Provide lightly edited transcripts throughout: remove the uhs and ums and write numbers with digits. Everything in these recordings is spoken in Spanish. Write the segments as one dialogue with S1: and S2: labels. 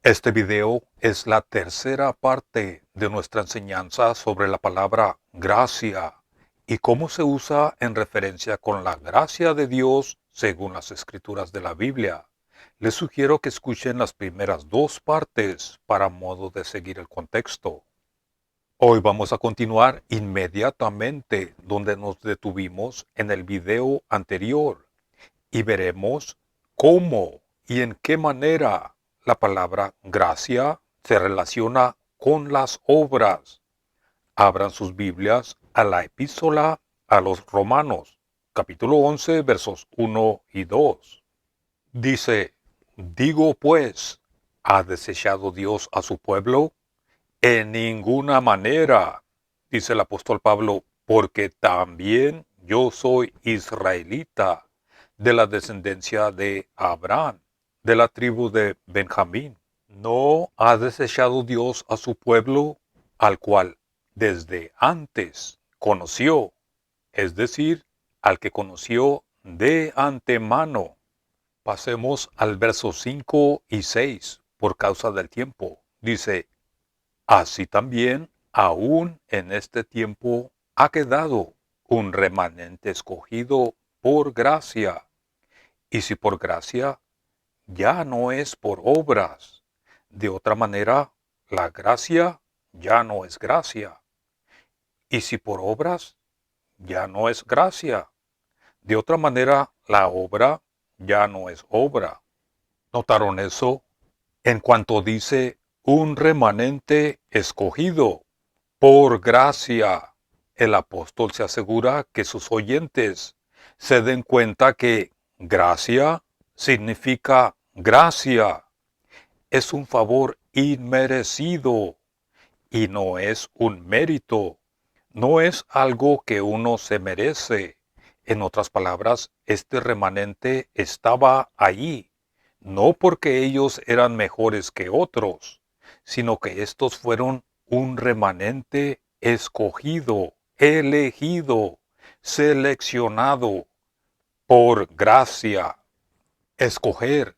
S1: Este video es la tercera parte de nuestra enseñanza sobre la palabra gracia y cómo se usa en referencia con la gracia de Dios según las escrituras de la Biblia. Les sugiero que escuchen las primeras dos partes para modo de seguir el contexto. Hoy vamos a continuar inmediatamente donde nos detuvimos en el video anterior y veremos cómo y en qué manera la palabra gracia se relaciona con las obras. Abran sus Biblias a la epístola a los Romanos, capítulo 11, versos 1 y 2. Dice, digo pues, ¿ha desechado Dios a su pueblo? En ninguna manera, dice el apóstol Pablo, porque también yo soy israelita, de la descendencia de Abraham, de la tribu de Benjamín. ¿No ha desechado Dios a su pueblo, al cual desde antes conoció, es decir, al que conoció de antemano? Pasemos al verso 5 y 6, por causa del tiempo. Dice, así también, aún en este tiempo, ha quedado un remanente escogido por gracia. Y si por gracia, ya no es por obras. De otra manera, la gracia ya no es gracia. Y si por obras, ya no es gracia. De otra manera, la obra ya no es obra. ¿Notaron eso? En cuanto dice un remanente escogido por gracia, el apóstol se asegura que sus oyentes se den cuenta que gracia significa gracia. Es un favor inmerecido y no es un mérito. No es algo que uno se merece. En otras palabras, este remanente estaba allí, no porque ellos eran mejores que otros, sino que estos fueron un remanente escogido, elegido, seleccionado por gracia. Escoger,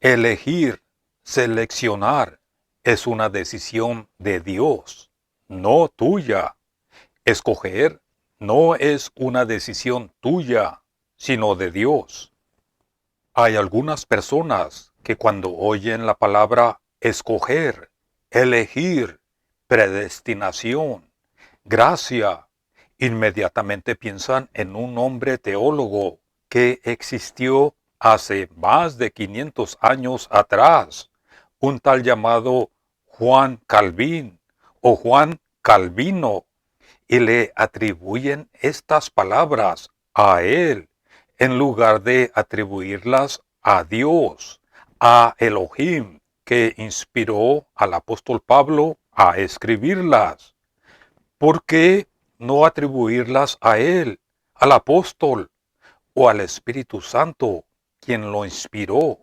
S1: elegir, seleccionar es una decisión de Dios, no tuya. Escoger no es una decisión tuya, sino de Dios. Hay algunas personas que cuando oyen la palabra escoger, elegir, predestinación, gracia, inmediatamente piensan en un hombre teólogo que existió hace más de 500 años atrás, un tal llamado Juan Calvin o Juan Calvino, y le atribuyen estas palabras a él en lugar de atribuirlas a Dios, a Elohim, que inspiró al apóstol Pablo a escribirlas. ¿Por qué no atribuirlas a él, al apóstol o al Espíritu Santo, quien lo inspiró?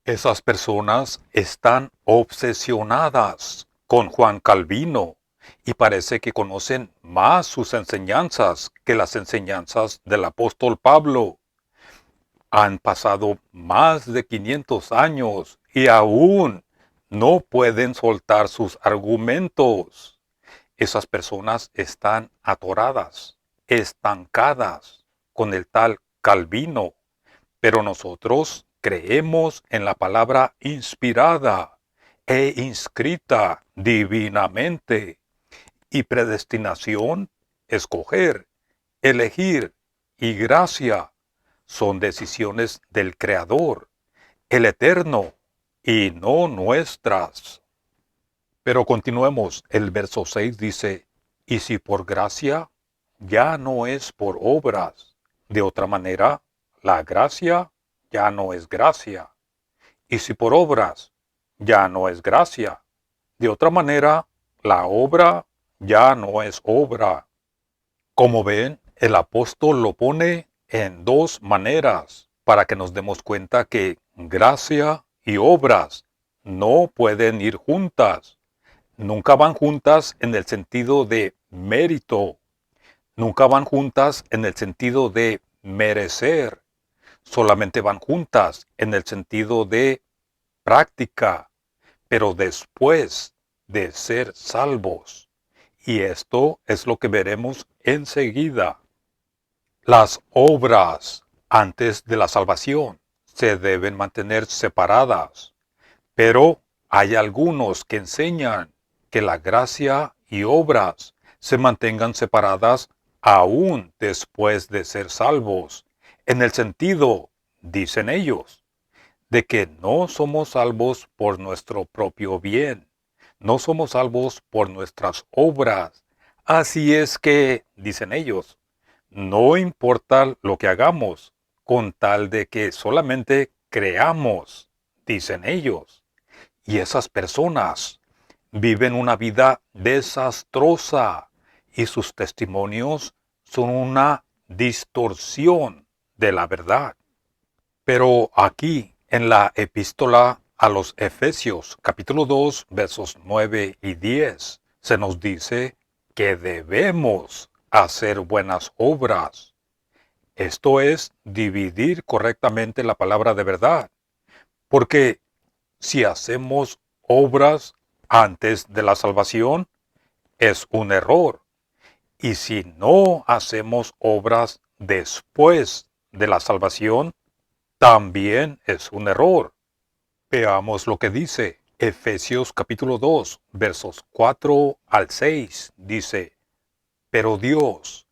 S1: Esas personas están obsesionadas con Juan Calvino y parece que conocen más sus enseñanzas que las enseñanzas del apóstol Pablo. Han pasado más de 500 años y aún no pueden soltar sus argumentos. Esas personas están atoradas, estancadas con el tal Calvino. Pero nosotros creemos en la palabra inspirada e inscrita divinamente. Y predestinación, escoger, elegir y gracia son decisiones del Creador, el Eterno, y no nuestras. Pero continuemos. El verso 6 dice, y si por gracia, ya no es por obras. De otra manera, la gracia ya no es gracia. Y si por obras, ya no es gracia. De otra manera, la obra ya no es obra. Como ven, el apóstol lo pone en dos maneras para que nos demos cuenta que gracia y obras no pueden ir juntas. Nunca van juntas en el sentido de mérito. Nunca van juntas en el sentido de merecer. Solamente van juntas en el sentido de práctica. pero después de ser salvos. Y esto es lo que veremos enseguida. Las obras antes de la salvación se deben mantener separadas, pero hay algunos que enseñan que la gracia y obras se mantengan separadas aún después de ser salvos, en el sentido, dicen ellos, de que no somos salvos por nuestro propio bien, no somos salvos por nuestras obras. Así es que, dicen ellos, no importa lo que hagamos, con tal de que solamente creamos, dicen ellos. Y esas personas viven una vida desastrosa y sus testimonios son una distorsión de la verdad. Pero aquí, en la epístola a los Efesios, capítulo 2, versos 9 y 10, se nos dice que debemos hacer buenas obras. Esto es dividir correctamente la palabra de verdad. Porque si hacemos obras antes de la salvación, es un error. Y si no hacemos obras después de la salvación, también es un error. Veamos lo que dice Efesios capítulo 2, versos 4 al 6. Dice, pero Dios,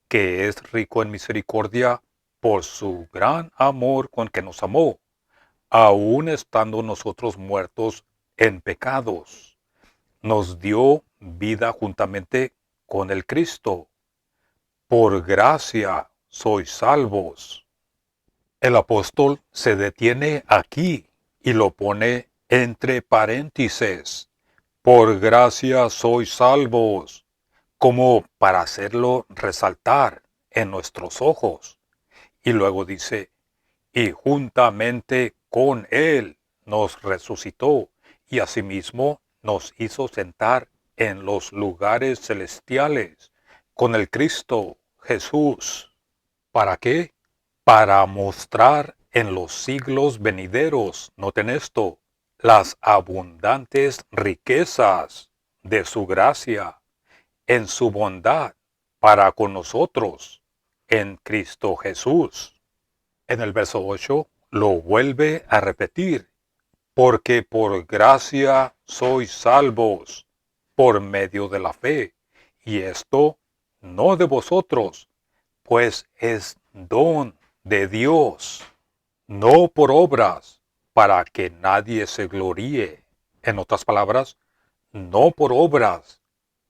S1: que es rico en misericordia, por su gran amor con que nos amó, aun estando nosotros muertos en pecados, nos dio vida juntamente con el Cristo. Por gracia sois salvos. El apóstol se detiene aquí y lo pone entre paréntesis. Por gracia sois salvos, como para hacerlo resaltar en nuestros ojos. Y luego dice, y juntamente con Él nos resucitó y asimismo nos hizo sentar en los lugares celestiales con el Cristo Jesús. ¿Para qué? Para mostrar en los siglos venideros, noten esto, las abundantes riquezas de su gracia en su bondad para con nosotros en Cristo Jesús. En el verso 8 lo vuelve a repetir, porque por gracia sois salvos por medio de la fe, y esto no de vosotros, pues es don de Dios, no por obras, para que nadie se gloríe. En otras palabras, no por obras,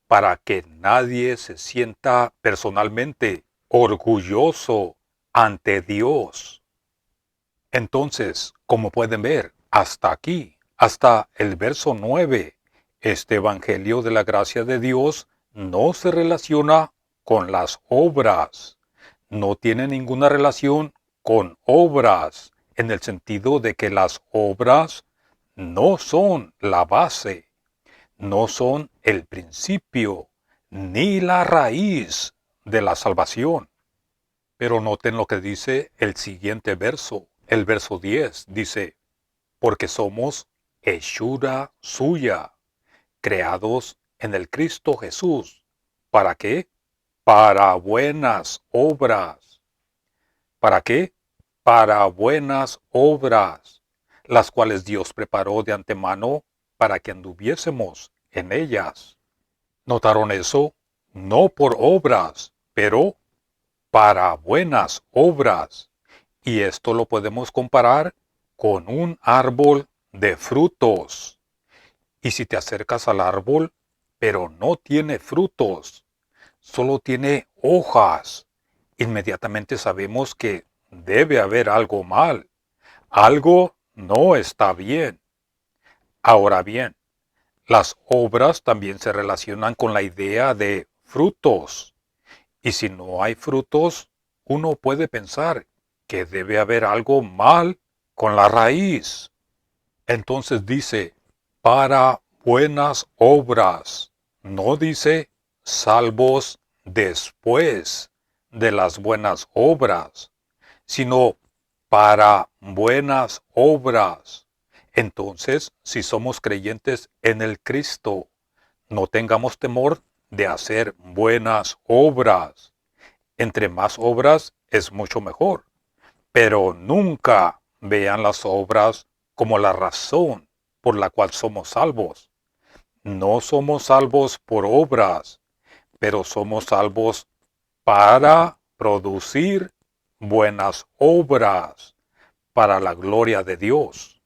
S1: para que nadie se sienta personalmente orgulloso ante Dios. Entonces, como pueden ver, hasta aquí, hasta el verso 9, este Evangelio de la gracia de Dios no se relaciona con las obras. No tiene ninguna relación con obras, en el sentido de que las obras no son la base, no son el principio, ni la raíz de la salvación. Pero noten lo que dice el siguiente verso, el verso 10, dice, porque somos hechura suya, creados en el Cristo Jesús. ¿Para qué? Para buenas obras. ¿Para qué? Para buenas obras, las cuales Dios preparó de antemano para que anduviésemos en ellas. ¿Notaron eso? No por obras, pero para buenas obras. Y esto lo podemos comparar con un árbol de frutos. Y si te acercas al árbol, pero no tiene frutos, solo tiene hojas, inmediatamente sabemos que debe haber algo mal. Algo no está bien. Ahora bien, las obras también se relacionan con la idea de frutos. Y si no hay frutos, uno puede pensar que debe haber algo mal con la raíz. Entonces dice, para buenas obras. No dice salvos después de las buenas obras, sino para buenas obras. Entonces, si somos creyentes en el Cristo, no tengamos temor de hacer buenas obras. Entre más obras es mucho mejor, pero nunca vean las obras como la razón por la cual somos salvos. No somos salvos por obras, pero somos salvos para producir buenas obras para la gloria de Dios.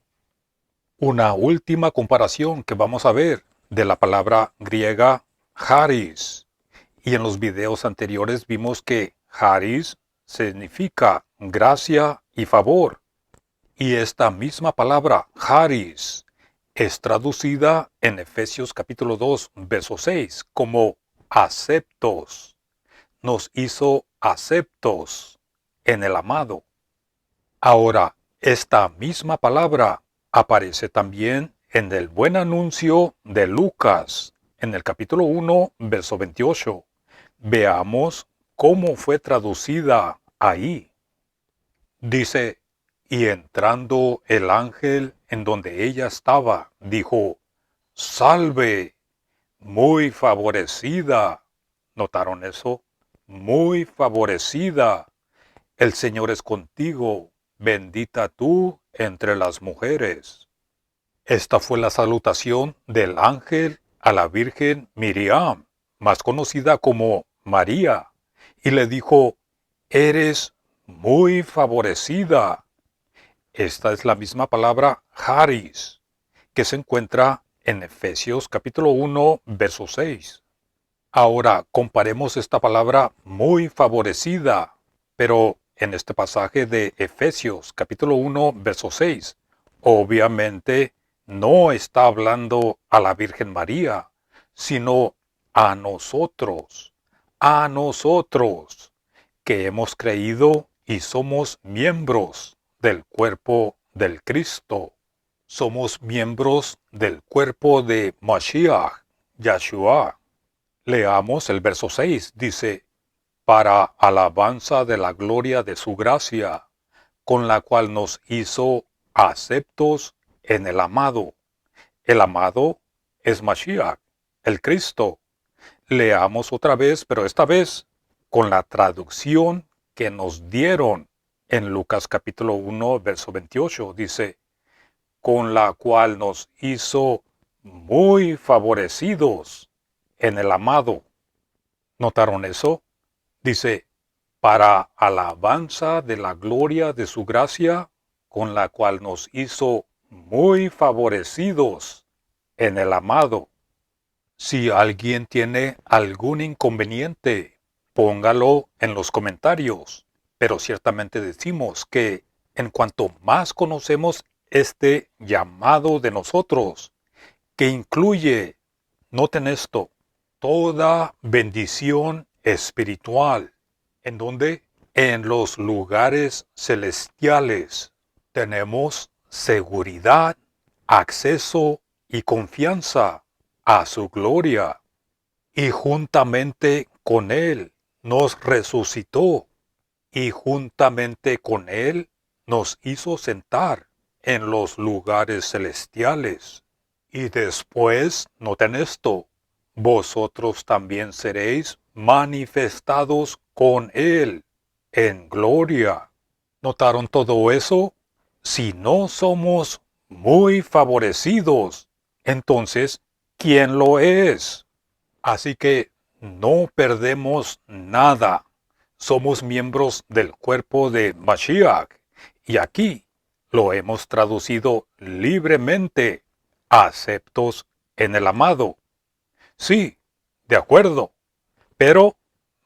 S1: Una última comparación que vamos a ver de la palabra griega charis. Y en los videos anteriores vimos que charis significa gracia y favor. Y esta misma palabra charis es traducida en Efesios capítulo 2, verso 6 como aceptos. Nos hizo aceptos en el amado. Ahora, esta misma palabra aparece también en el buen anuncio de Lucas, en el capítulo 1, verso 28. Veamos cómo fue traducida ahí. Dice, y entrando el ángel en donde ella estaba, dijo, salve, muy favorecida. ¿Notaron eso? Muy favorecida. El Señor es contigo, bendita tú entre las mujeres. Esta fue la salutación del ángel a la Virgen Miriam, más conocida como María, y le dijo, eres muy favorecida. Esta es la misma palabra charis, que se encuentra en Efesios capítulo 1, verso 6. Ahora comparemos esta palabra muy favorecida, pero en este pasaje de Efesios capítulo 1, verso 6, obviamente no está hablando a la Virgen María, sino a nosotros, que hemos creído y somos miembros del cuerpo del Cristo. Somos miembros del cuerpo de Mashiach, Yahshua. Leamos el verso 6, dice, para alabanza de la gloria de su gracia, con la cual nos hizo aceptos en el amado. El amado es Mashiach, el Cristo. Leamos otra vez, pero esta vez con la traducción que nos dieron en Lucas capítulo 1, verso 28. Dice, con la cual nos hizo muy favorecidos en el amado. ¿Notaron eso? Dice, para alabanza de la gloria de su gracia, con la cual nos hizo muy favorecidos en el amado. Si alguien tiene algún inconveniente, póngalo en los comentarios. Pero ciertamente decimos que en cuanto más conocemos este llamado de nosotros, que incluye, noten esto, toda bendición espiritual, en donde en los lugares celestiales tenemos seguridad, acceso y confianza a su gloria, y juntamente con Él nos resucitó, y juntamente con Él nos hizo sentar en los lugares celestiales. Y después, noten esto, vosotros también seréis manifestados con Él en gloria. ¿Notaron todo eso? Si no somos muy favorecidos, entonces, ¿quién lo es? Así que no perdemos nada. Somos miembros del cuerpo de Mashiach. Y aquí lo hemos traducido libremente. Aceptos en el amado. Sí, de acuerdo. Pero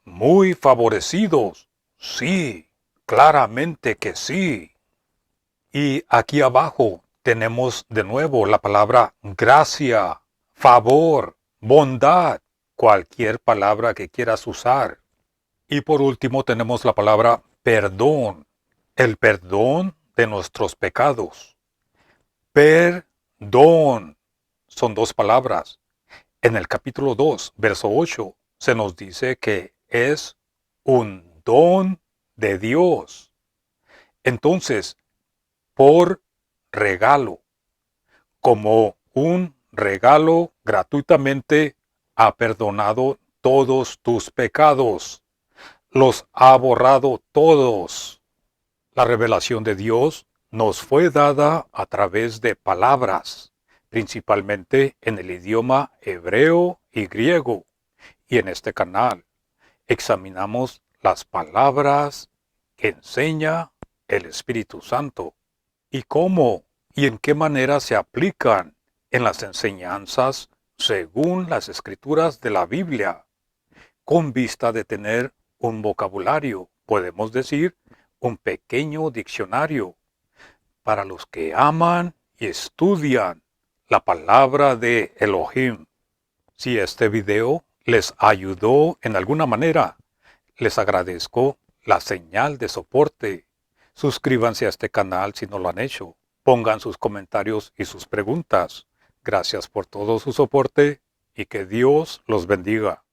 S1: muy favorecidos. Sí, claramente que sí. Y aquí abajo tenemos de nuevo la palabra gracia, favor, bondad, cualquier palabra que quieras usar. Y por último tenemos la palabra perdón, el perdón de nuestros pecados. Perdón. Son dos palabras. En el capítulo 2, verso 8, se nos dice que es un don de Dios. Entonces, por regalo, como un regalo gratuitamente ha perdonado todos tus pecados. Los ha borrado todos. La revelación de Dios nos fue dada a través de palabras, principalmente en el idioma hebreo y griego. Y en este canal examinamos las palabras que enseña el Espíritu Santo y cómo y en qué manera se aplican en las enseñanzas según las escrituras de la Biblia, con vista de tener un vocabulario, podemos decir, un pequeño diccionario para los que aman y estudian la palabra de Elohim. Si este video les ayudó en alguna manera, les agradezco la señal de soporte. Suscríbanse a este canal si no lo han hecho. Pongan sus comentarios y sus preguntas. Gracias por todo su soporte y que Dios los bendiga.